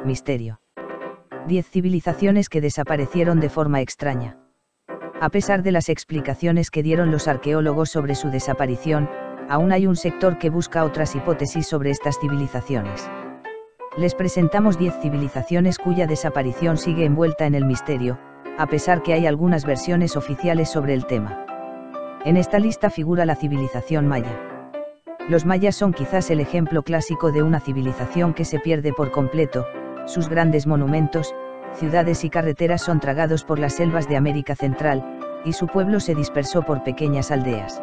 misterio. 10 civilizaciones que desaparecieron de forma extraña. A pesar de las explicaciones que dieron los arqueólogos sobre su desaparición, aún hay un sector que busca otras hipótesis sobre estas civilizaciones. Les presentamos 10 civilizaciones cuya desaparición sigue envuelta en el misterio, a pesar que hay algunas versiones oficiales sobre el tema. En esta lista figura la civilización maya. Los mayas son quizás el ejemplo clásico de una civilización que se pierde por completo. Sus grandes monumentos, ciudades y carreteras son tragados por las selvas de América Central, y su pueblo se dispersó por pequeñas aldeas.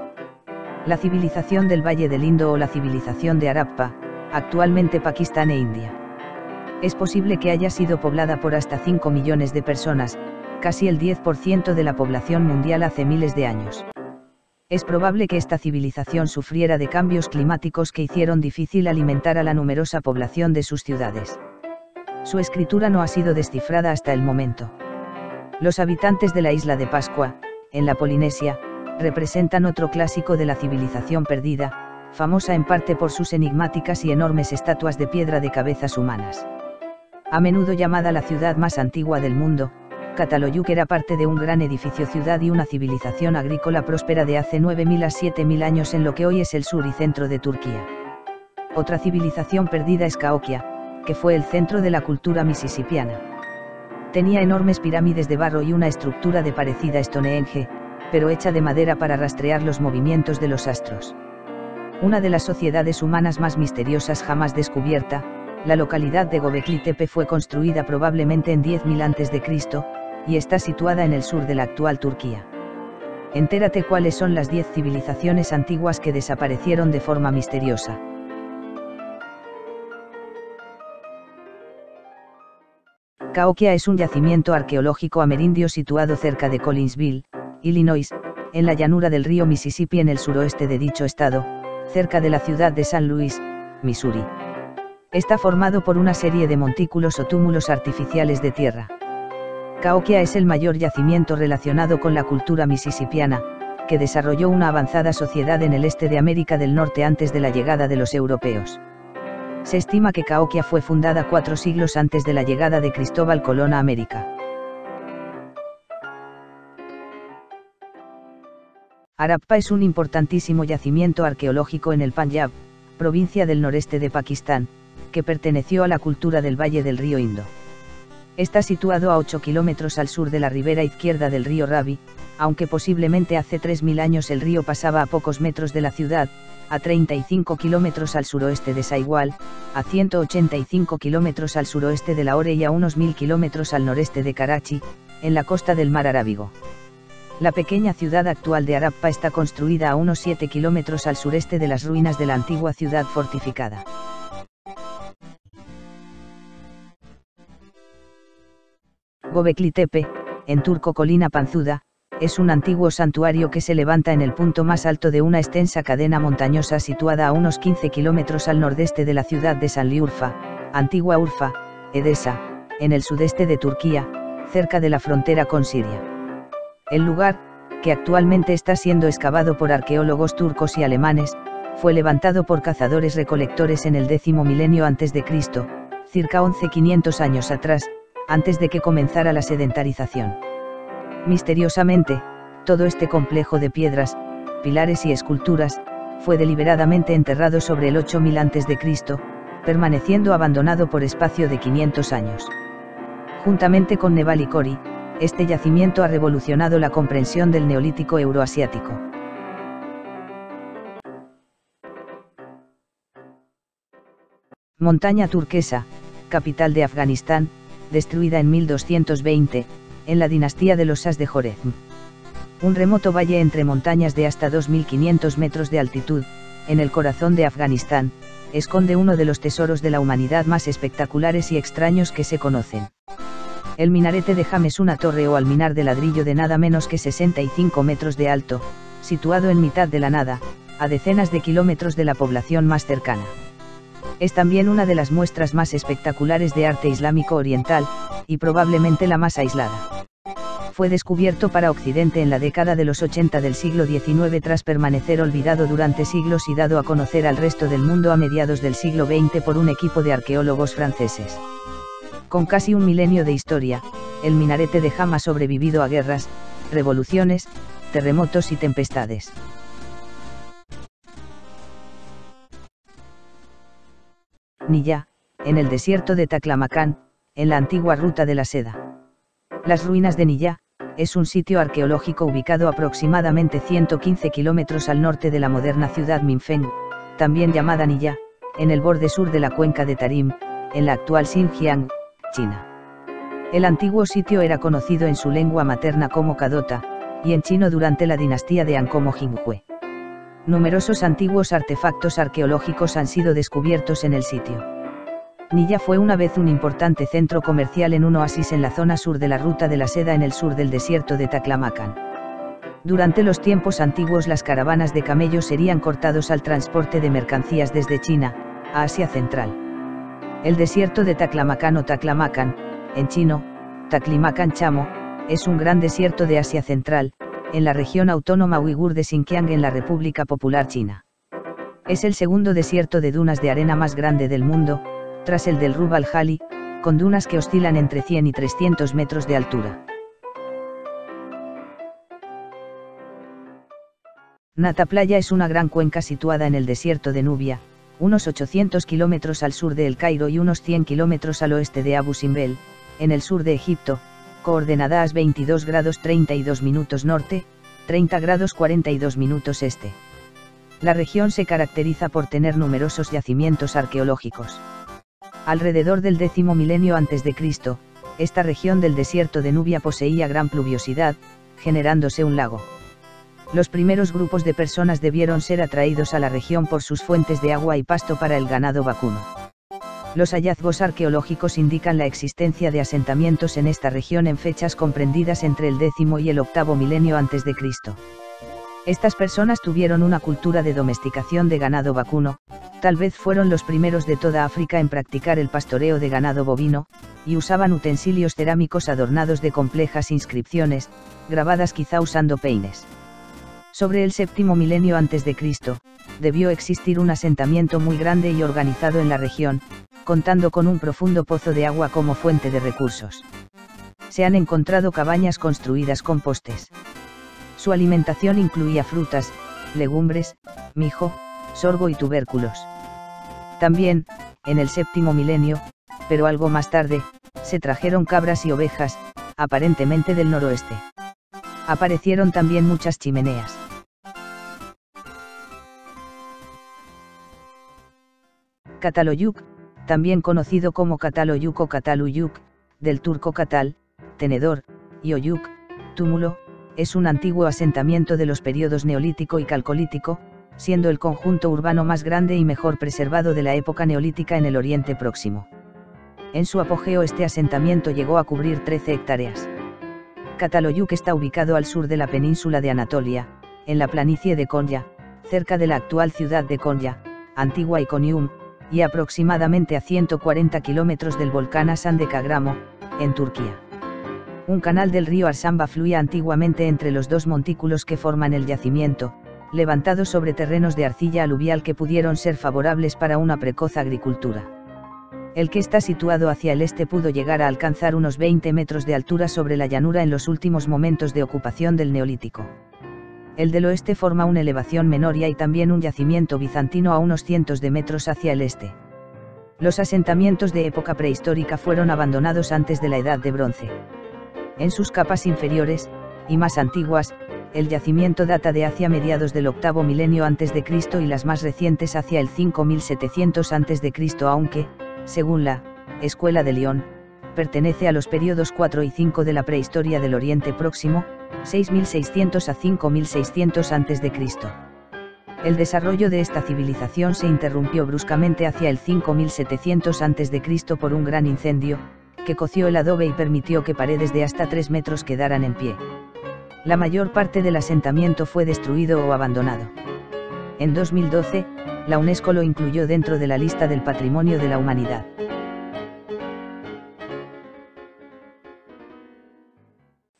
La civilización del Valle del Indo o la civilización de Harappa, actualmente Pakistán e India. Es posible que haya sido poblada por hasta 5 millones de personas, casi el 10% de la población mundial hace miles de años. Es probable que esta civilización sufriera de cambios climáticos que hicieron difícil alimentar a la numerosa población de sus ciudades. Su escritura no ha sido descifrada hasta el momento. Los habitantes de la isla de Pascua, en la Polinesia, representan otro clásico de la civilización perdida, famosa en parte por sus enigmáticas y enormes estatuas de piedra de cabezas humanas. A menudo llamada la ciudad más antigua del mundo, Çatalhöyük era parte de un gran edificio-ciudad y una civilización agrícola próspera de hace 9.000 a 7.000 años en lo que hoy es el sur y centro de Turquía. Otra civilización perdida es Cahokia, que fue el centro de la cultura misisipiana. Tenía enormes pirámides de barro y una estructura de parecida a Stonehenge, pero hecha de madera para rastrear los movimientos de los astros. Una de las sociedades humanas más misteriosas jamás descubierta, la localidad de Göbekli Tepe fue construida probablemente en 10.000 a.C., y está situada en el sur de la actual Turquía. Entérate cuáles son las 10 civilizaciones antiguas que desaparecieron de forma misteriosa. Cahokia es un yacimiento arqueológico amerindio situado cerca de Collinsville, Illinois, en la llanura del río Mississippi en el suroeste de dicho estado, cerca de la ciudad de San Luis, Missouri. Está formado por una serie de montículos o túmulos artificiales de tierra. Cahokia es el mayor yacimiento relacionado con la cultura misisipiana, que desarrolló una avanzada sociedad en el este de América del Norte antes de la llegada de los europeos. Se estima que Cahokia fue fundada 4 siglos antes de la llegada de Cristóbal Colón a América. Harappa es un importantísimo yacimiento arqueológico en el Panjab, provincia del noreste de Pakistán, que perteneció a la cultura del valle del río Indo. Está situado a 8 kilómetros al sur de la ribera izquierda del río Ravi, aunque posiblemente hace 3.000 años el río pasaba a pocos metros de la ciudad, a 35 kilómetros al suroeste de Saigual, a 185 kilómetros al suroeste de Lahore y a unos 1.000 kilómetros al noreste de Karachi, en la costa del mar Arábigo. La pequeña ciudad actual de Harappa está construida a unos 7 kilómetros al sureste de las ruinas de la antigua ciudad fortificada. Göbekli Tepe, en turco Colina Panzuda, es un antiguo santuario que se levanta en el punto más alto de una extensa cadena montañosa situada a unos 15 kilómetros al nordeste de la ciudad de Şanlıurfa, antigua Urfa, Edesa, en el sudeste de Turquía, cerca de la frontera con Siria. El lugar, que actualmente está siendo excavado por arqueólogos turcos y alemanes, fue levantado por cazadores-recolectores en el 10º milenio a.C., circa 11.500 años atrás, antes de que comenzara la sedentarización. Misteriosamente, todo este complejo de piedras, pilares y esculturas, fue deliberadamente enterrado sobre el 8000 a.C., permaneciendo abandonado por espacio de 500 años. Juntamente con Nebal y Cori, este yacimiento ha revolucionado la comprensión del neolítico euroasiático. Montaña Turquesa, capital de Afganistán, destruida en 1220, en la dinastía de los Shahs de Jorezm. Un remoto valle entre montañas de hasta 2500 metros de altitud, en el corazón de Afganistán, esconde uno de los tesoros de la humanidad más espectaculares y extraños que se conocen. El minarete de Jam es una torre o alminar de ladrillo de nada menos que 65 metros de alto, situado en mitad de la nada, a decenas de kilómetros de la población más cercana. Es también una de las muestras más espectaculares de arte islámico oriental, y probablemente la más aislada. Fue descubierto para Occidente en la década de los 80 del siglo XIX tras permanecer olvidado durante siglos y dado a conocer al resto del mundo a mediados del siglo XX por un equipo de arqueólogos franceses. Con casi un milenio de historia, el minarete de Jam ha sobrevivido a guerras, revoluciones, terremotos y tempestades. Niyya, en el desierto de Taklamakan, en la antigua ruta de la seda. Las ruinas de Niyya, es un sitio arqueológico ubicado aproximadamente 115 kilómetros al norte de la moderna ciudad Minfeng, también llamada Niyya, en el borde sur de la cuenca de Tarim, en la actual Xinjiang, China. El antiguo sitio era conocido en su lengua materna como Kadota, y en chino durante la dinastía de Han como Jinghue. Numerosos antiguos artefactos arqueológicos han sido descubiertos en el sitio. Niyya fue una vez un importante centro comercial en un oasis en la zona sur de la ruta de la seda en el sur del desierto de Taklamakan. Durante los tiempos antiguos las caravanas de camellos serían cortados al transporte de mercancías desde China, a Asia Central. El desierto de Taklamakan o Taklamakan, en chino, Taklimakan Chamo, es un gran desierto de Asia Central, en la región autónoma uigur de Xinjiang en la República Popular China. Es el segundo desierto de dunas de arena más grande del mundo, tras el del Rub al-Khali, con dunas que oscilan entre 100 y 300 metros de altura. Nata Playa es una gran cuenca situada en el desierto de Nubia, unos 800 kilómetros al sur de El Cairo y unos 100 kilómetros al oeste de Abu Simbel, en el sur de Egipto, coordenadas 22 grados 32 minutos norte, 30 grados 42 minutos este. La región se caracteriza por tener numerosos yacimientos arqueológicos. Alrededor del 10º milenio a.C., esta región del desierto de Nubia poseía gran pluviosidad, generándose un lago. Los primeros grupos de personas debieron ser atraídos a la región por sus fuentes de agua y pasto para el ganado vacuno. Los hallazgos arqueológicos indican la existencia de asentamientos en esta región en fechas comprendidas entre el 10º y el 8º milenio a.C. Estas personas tuvieron una cultura de domesticación de ganado vacuno, tal vez fueron los primeros de toda África en practicar el pastoreo de ganado bovino, y usaban utensilios cerámicos adornados de complejas inscripciones, grabadas quizá usando peines. Sobre el 7º milenio a.C., debió existir un asentamiento muy grande y organizado en la región, contando con un profundo pozo de agua como fuente de recursos. Se han encontrado cabañas construidas con postes. Su alimentación incluía frutas, legumbres, mijo, sorgo y tubérculos. También, en el 7º milenio, pero algo más tarde, se trajeron cabras y ovejas, aparentemente del noroeste. Aparecieron también muchas chimeneas. Cataluyuk, también conocido como Cataluyuk o Cataluyuk, del turco catal, tenedor, y oyuk, túmulo, es un antiguo asentamiento de los periodos neolítico y calcolítico, siendo el conjunto urbano más grande y mejor preservado de la época neolítica en el Oriente Próximo. En su apogeo este asentamiento llegó a cubrir 13 hectáreas. Cataluyuk está ubicado al sur de la península de Anatolia, en la planicie de Konya, cerca de la actual ciudad de Konya, antigua Iconium, y aproximadamente a 140 kilómetros del volcán Hasan de Kagramo, en Turquía. Un canal del río Arsamba fluía antiguamente entre los dos montículos que forman el yacimiento, levantados sobre terrenos de arcilla aluvial que pudieron ser favorables para una precoz agricultura. El que está situado hacia el este pudo llegar a alcanzar unos 20 metros de altura sobre la llanura en los últimos momentos de ocupación del Neolítico. El del oeste forma una elevación menor y hay también un yacimiento bizantino a unos cientos de metros hacia el este. Los asentamientos de época prehistórica fueron abandonados antes de la Edad de Bronce. En sus capas inferiores, y más antiguas, el yacimiento data de hacia mediados del 8º milenio a.C. y las más recientes hacia el 5700 a.C., aunque, según la Escuela de Lyon, pertenece a los periodos 4 y 5 de la prehistoria del Oriente Próximo, 6600 a 5600 a.C. El desarrollo de esta civilización se interrumpió bruscamente hacia el 5700 a.C. por un gran incendio, que coció el adobe y permitió que paredes de hasta 3 metros quedaran en pie. La mayor parte del asentamiento fue destruido o abandonado. En 2012, la UNESCO lo incluyó dentro de la lista del Patrimonio de la Humanidad.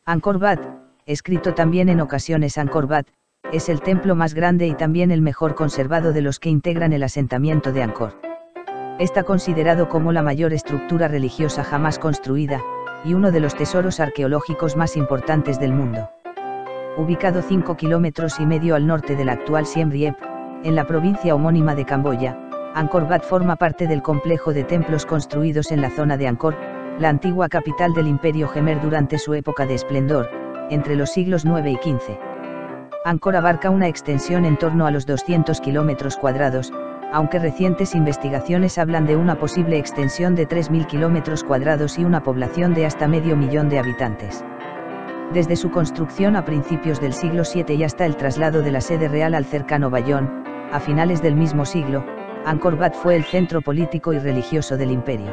Angkor Wat, escrito también en ocasiones Angkor Wat, es el templo más grande y también el mejor conservado de los que integran el asentamiento de Angkor. Está considerado como la mayor estructura religiosa jamás construida, y uno de los tesoros arqueológicos más importantes del mundo. Ubicado 5,5 kilómetros al norte de la actual Siem Reap, en la provincia homónima de Camboya, Angkor Wat forma parte del complejo de templos construidos en la zona de Angkor, la antigua capital del Imperio Jemer durante su época de esplendor, entre los siglos IX y XV. Angkor abarca una extensión en torno a los 200 kilómetros cuadrados, aunque recientes investigaciones hablan de una posible extensión de 3.000 kilómetros cuadrados y una población de hasta 500.000 de habitantes. Desde su construcción a principios del siglo VII y hasta el traslado de la sede real al cercano Bayón, a finales del mismo siglo, Angkor Wat fue el centro político y religioso del imperio.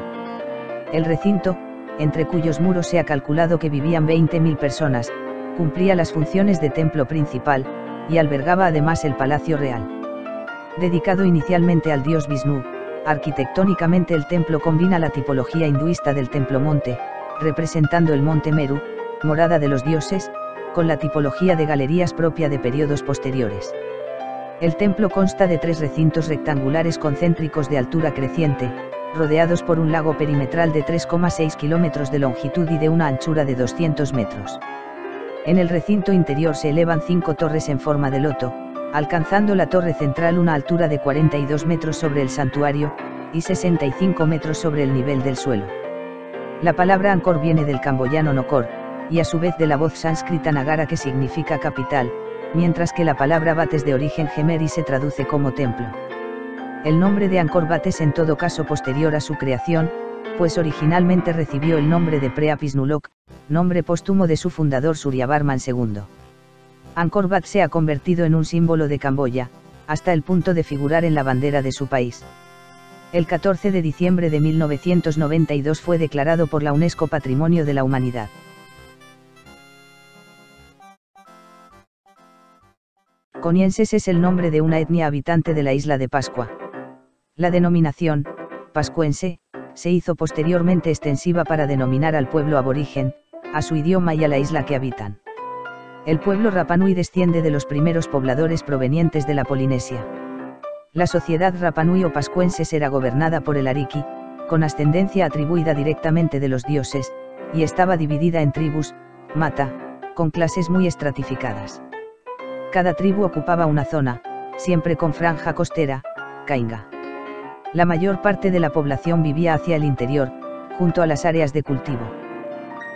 El recinto, entre cuyos muros se ha calculado que vivían 20.000 personas, cumplía las funciones de templo principal, y albergaba además el Palacio Real. Dedicado inicialmente al dios Vishnu, arquitectónicamente el templo combina la tipología hinduista del templo monte, representando el monte Meru, morada de los dioses, con la tipología de galerías propia de periodos posteriores. El templo consta de 3 recintos rectangulares concéntricos de altura creciente, rodeados por un lago perimetral de 3,6 kilómetros de longitud y de una anchura de 200 metros. En el recinto interior se elevan 5 torres en forma de loto, alcanzando la torre central una altura de 42 metros sobre el santuario, y 65 metros sobre el nivel del suelo. La palabra Angkor viene del camboyano Nokor, y a su vez de la voz sánscrita Nagara que significa capital, mientras que la palabra Wat es de origen jemer y se traduce como templo. El nombre de Angkor Wat es en todo caso posterior a su creación, pues originalmente recibió el nombre de Preah Pisnulok, nombre póstumo de su fundador Suryavarman II. Angkor Wat se ha convertido en un símbolo de Camboya, hasta el punto de figurar en la bandera de su país. El 14 de diciembre de 1992 fue declarado por la UNESCO Patrimonio de la Humanidad. Conienses es el nombre de una etnia habitante de la isla de Pascua. La denominación, pascuense, se hizo posteriormente extensiva para denominar al pueblo aborigen, a su idioma y a la isla que habitan. El pueblo Rapa Nui desciende de los primeros pobladores provenientes de la Polinesia. La sociedad Rapa Nui o pascuenses era gobernada por el Ariki, con ascendencia atribuida directamente de los dioses, y estaba dividida en tribus, mata, con clases muy estratificadas. Cada tribu ocupaba una zona, siempre con franja costera, cainga. La mayor parte de la población vivía hacia el interior, junto a las áreas de cultivo.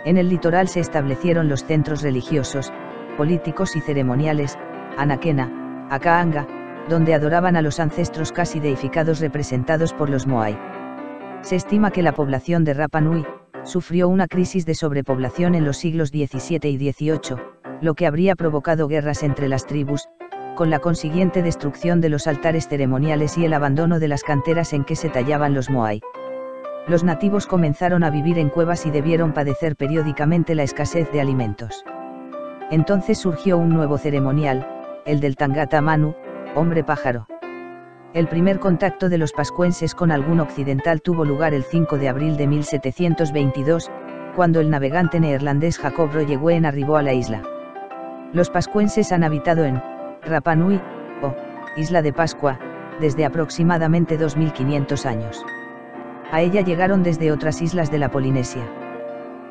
En el litoral se establecieron los centros religiosos, políticos y ceremoniales, Anaquena, Akaanga, donde adoraban a los ancestros casi deificados representados por los Moai. Se estima que la población de Rapa Nui sufrió una crisis de sobrepoblación en los siglos XVII y XVIII, lo que habría provocado guerras entre las tribus, con la consiguiente destrucción de los altares ceremoniales y el abandono de las canteras en que se tallaban los Moai. Los nativos comenzaron a vivir en cuevas y debieron padecer periódicamente la escasez de alimentos. Entonces surgió un nuevo ceremonial, el del Tangata Manu, hombre pájaro. El primer contacto de los pascuenses con algún occidental tuvo lugar el 5 de abril de 1722, cuando el navegante neerlandés Jacob Roggewijn arribó a la isla. Los pascuenses han habitado en Rapa Nui, o Isla de Pascua, desde aproximadamente 2500 años. A ella llegaron desde otras islas de la Polinesia.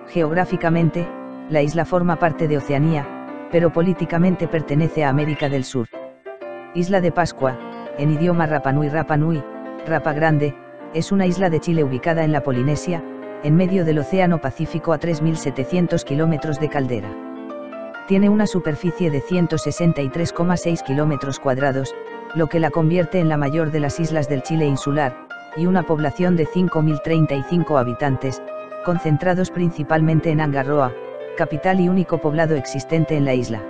Geográficamente, la isla forma parte de Oceanía, pero políticamente pertenece a América del Sur. Isla de Pascua, en idioma Rapa Nui, Rapa Grande, es una isla de Chile ubicada en la Polinesia, en medio del Océano Pacífico a 3.700 kilómetros de caldera. Tiene una superficie de 163,6 kilómetros cuadrados, lo que la convierte en la mayor de las islas del Chile insular, y una población de 5.035 habitantes, concentrados principalmente en Angarroa, capital y único poblado existente en la isla.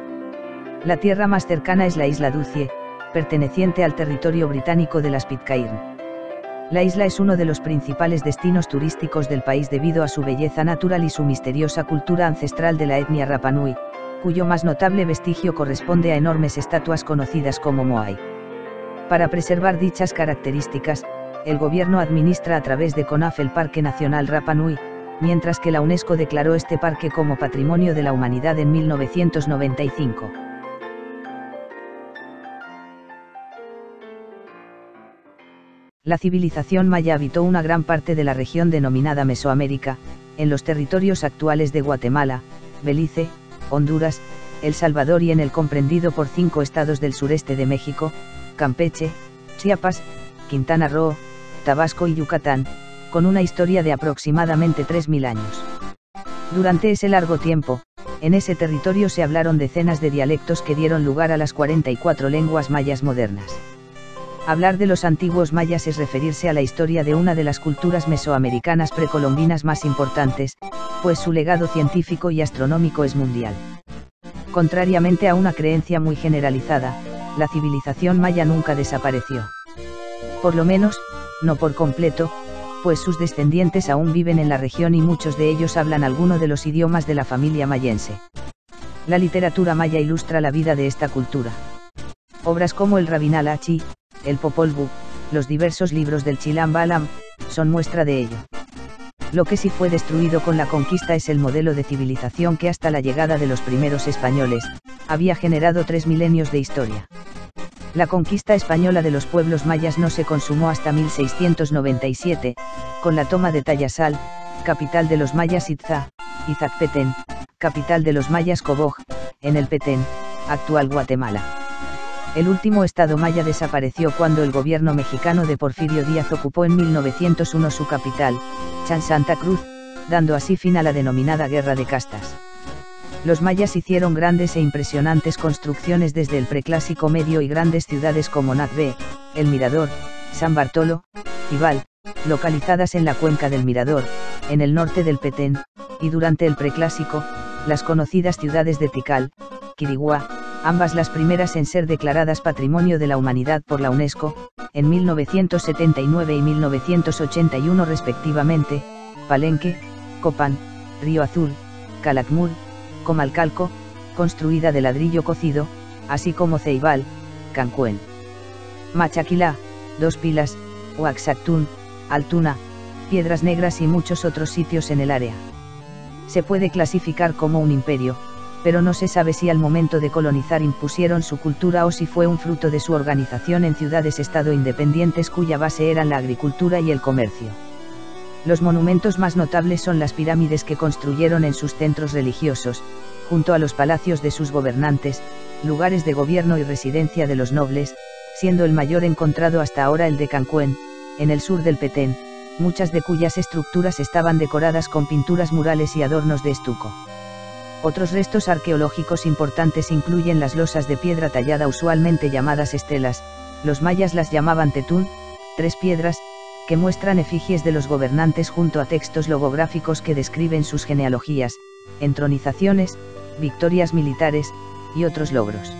La tierra más cercana es la isla Ducie, perteneciente al territorio británico de las Pitcairn. La isla es uno de los principales destinos turísticos del país debido a su belleza natural y su misteriosa cultura ancestral de la etnia Rapa Nui, cuyo más notable vestigio corresponde a enormes estatuas conocidas como Moai. Para preservar dichas características, el gobierno administra a través de CONAF el Parque Nacional Rapa Nui, mientras que la UNESCO declaró este parque como Patrimonio de la Humanidad en 1995. La civilización maya habitó una gran parte de la región denominada Mesoamérica, en los territorios actuales de Guatemala, Belice, Honduras, El Salvador y en el comprendido por 5 estados del sureste de México, Campeche, Chiapas, Quintana Roo, Tabasco y Yucatán, con una historia de aproximadamente 3000 años. Durante ese largo tiempo, en ese territorio se hablaron decenas de dialectos que dieron lugar a las 44 lenguas mayas modernas. Hablar de los antiguos mayas es referirse a la historia de una de las culturas mesoamericanas precolombinas más importantes, pues su legado científico y astronómico es mundial. Contrariamente a una creencia muy generalizada, la civilización maya nunca desapareció. Por lo menos, no por completo, pues sus descendientes aún viven en la región y muchos de ellos hablan alguno de los idiomas de la familia mayense. La literatura maya ilustra la vida de esta cultura. Obras como el Rabinal Achi, el Popol Vuh, los diversos libros del Chilam Balam, son muestra de ello. Lo que sí fue destruido con la conquista es el modelo de civilización que hasta la llegada de los primeros españoles, había generado 3 milenios de historia. La conquista española de los pueblos mayas no se consumó hasta 1697, con la toma de Tayasal, capital de los mayas Itzá, Izacpetén, capital de los mayas Coboj, en el Petén, actual Guatemala. El último estado maya desapareció cuando el gobierno mexicano de Porfirio Díaz ocupó en 1901 su capital, Chan Santa Cruz, dando así fin a la denominada Guerra de Castas. Los mayas hicieron grandes e impresionantes construcciones desde el preclásico medio y grandes ciudades como Nacbé, El Mirador, San Bartolo, Tikal, localizadas en la cuenca del Mirador, en el norte del Petén, y durante el preclásico, las conocidas ciudades de Tikal, Quiriguá, ambas las primeras en ser declaradas Patrimonio de la Humanidad por la UNESCO, en 1979 y 1981 respectivamente, Palenque, Copán, Río Azul, Calakmul, Comalcalco, construida de ladrillo cocido, así como Ceibal, Cancuén, Machaquilá, Dos Pilas, Oaxactún, Altuna, Piedras Negras y muchos otros sitios en el área. Se puede clasificar como un imperio, pero no se sabe si al momento de colonizar impusieron su cultura o si fue un fruto de su organización en ciudades-estado independientes cuya base eran la agricultura y el comercio. Los monumentos más notables son las pirámides que construyeron en sus centros religiosos, junto a los palacios de sus gobernantes, lugares de gobierno y residencia de los nobles, siendo el mayor encontrado hasta ahora el de Cancuén, en el sur del Petén, muchas de cuyas estructuras estaban decoradas con pinturas murales y adornos de estuco. Otros restos arqueológicos importantes incluyen las losas de piedra tallada usualmente llamadas estelas, los mayas las llamaban tetún, 3 piedras, que muestran efigies de los gobernantes junto a textos logográficos que describen sus genealogías, entronizaciones, victorias militares, y otros logros.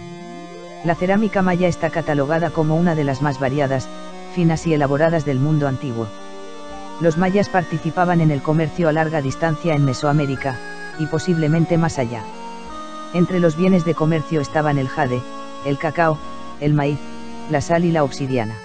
La cerámica maya está catalogada como una de las más variadas, finas y elaboradas del mundo antiguo. Los mayas participaban en el comercio a larga distancia en Mesoamérica, y posiblemente más allá. Entre los bienes de comercio estaban el jade, el cacao, el maíz, la sal y la obsidiana.